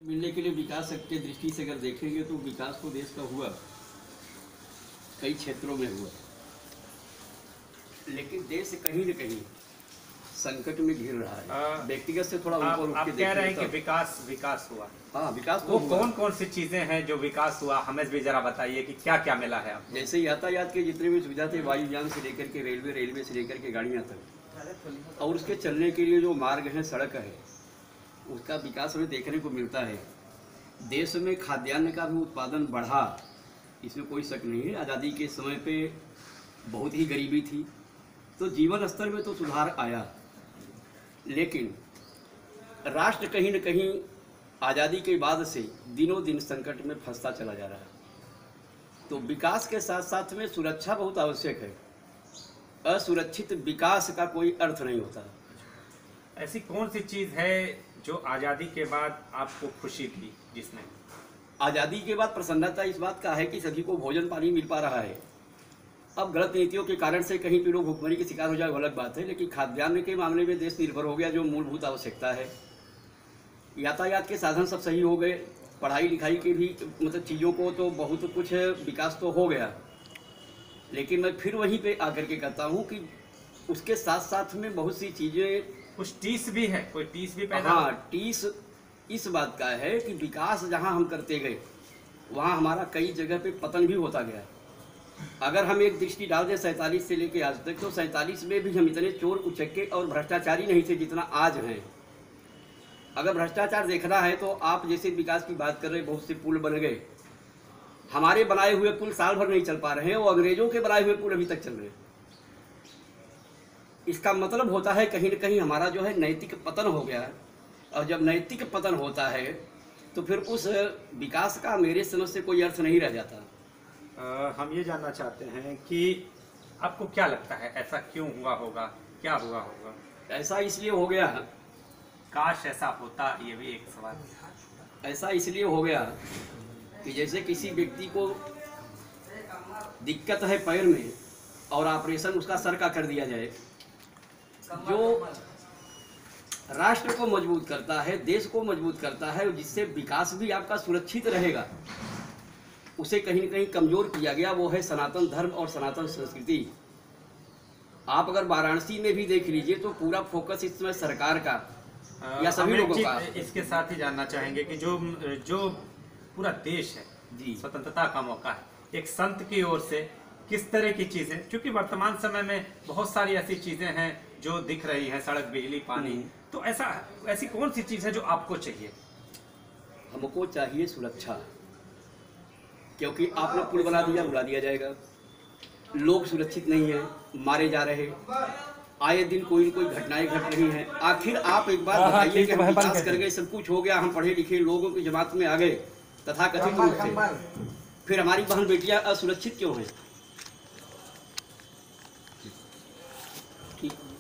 मिलने के लिए विकास की दृष्टि से अगर देखेंगे तो विकास तो देश का हुआ, कई क्षेत्रों में हुआ, लेकिन देश कहीं न कहीं संकट में घिर रहा है। व्यक्तिगत से थोड़ा ऊपर उठ आप के कह रहे हैं देखें कि विकास हुआ। हाँ, विकास तो वो हुआ। कौन कौन सी चीजें हैं जो विकास हुआ, हमें भी जरा बताइए कि क्या क्या मिला है आपको। जैसे यातायात के जितने भी सुविधा थे, वायुयान से लेकर के रेलवे से लेकर के गाड़ियाँ तक, और उसके चलने के लिए जो मार्ग है, सड़क है, उसका विकास हमें देखने को मिलता है। देश में खाद्यान्न का भी उत्पादन बढ़ा, इसमें कोई शक नहीं है। आज़ादी के समय पे बहुत ही गरीबी थी, तो जीवन स्तर में तो सुधार आया, लेकिन राष्ट्र कहीं न कहीं आज़ादी के बाद से दिनों दिन संकट में फंसता चला जा रहा है। तो विकास के साथ साथ में सुरक्षा बहुत आवश्यक है। असुरक्षित विकास का कोई अर्थ नहीं होता। ऐसी कौन सी चीज है जो आजादी के बाद आपको खुशी दी, जिसने आज़ादी के बाद प्रसन्नता इस बात का है कि सभी को भोजन पानी मिल पा रहा है। अब गलत नीतियों के कारण से कहीं पे लोग भुखमरी के शिकार हो जाए, वो अलग बात है, लेकिन खाद्यान्न के मामले में देश निर्भर हो गया, जो मूलभूत आवश्यकता है। यातायात के साधन सब सही हो गए, पढ़ाई लिखाई के भी मतलब चीज़ों को तो बहुत कुछ विकास तो हो गया, लेकिन मैं फिर वहीं पे आकर के कहता हूँ कि उसके साथ साथ में बहुत सी चीज़ें, कुछ टीस भी है, कोई टीस भी पैदा हाँ, टीस इस बात का है कि विकास जहाँ हम करते गए वहाँ हमारा कई जगह पे पतन भी होता गया। अगर हम एक दृष्टि डाल दें 47 से लेके आज तक, तो 47 में भी हम इतने चोर उचक्के और भ्रष्टाचारी नहीं थे जितना आज हैं। अगर भ्रष्टाचार देखना है तो आप जैसे विकास की बात कर रहे, बहुत से पुल बन गए, हमारे बनाए हुए पुल साल भर नहीं चल पा रहे हैं, वो अंग्रेजों के बनाए हुए पुल अभी तक चल रहे हैं। इसका मतलब होता है कहीं न कहीं हमारा जो है नैतिक पतन हो गया है, और जब नैतिक पतन होता है तो फिर उस विकास का मेरे समझ से कोई अर्थ नहीं रह जाता। हम ये जानना चाहते हैं कि आपको क्या लगता है, ऐसा क्यों हुआ होगा, क्या हुआ होगा? ऐसा इसलिए हो गया, काश ऐसा होता, ये भी एक सवाल है। ऐसा इसलिए हो गया कि जैसे किसी व्यक्ति को दिक्कत है पैर में और ऑपरेशन उसका सर का कर दिया जाए, जो राष्ट्र को मजबूत करता है, देश को मजबूत करता है, जिससे विकास भी आपका सुरक्षित रहेगा, उसे कहीं न कहीं कमजोर किया गया, वो है सनातन धर्म और सनातन संस्कृति। आप अगर वाराणसी में भी देख लीजिए तो पूरा फोकस इस समय सरकार का या सभी लोगों का। इसके साथ ही जानना चाहेंगे कि जो पूरा देश है जी, स्वतंत्रता का मौका है, एक संत की ओर से किस तरह की चीजें, क्योंकि वर्तमान समय में बहुत सारी ऐसी चीजें हैं जो दिख रही हैं, सड़क, बिजली, पानी, तो ऐसी कौन सी चीज है जो आपको चाहिए? हमको चाहिए सुरक्षा, क्योंकि आपने पुल बना दिया, उड़ा दिया जाएगा, लोग सुरक्षित नहीं है, मारे जा रहे, आए दिन कोई न कोई घटनाएं घट रही हैं। आखिर आप एक बार बताइए कि हम विकास कर गए, सब कुछ हो गया, हम पढ़े लिखे लोगों की जमात में आ गए तथाकथित रूप से, फिर हमारी बहन बेटियां असुरक्षित क्यों हैं?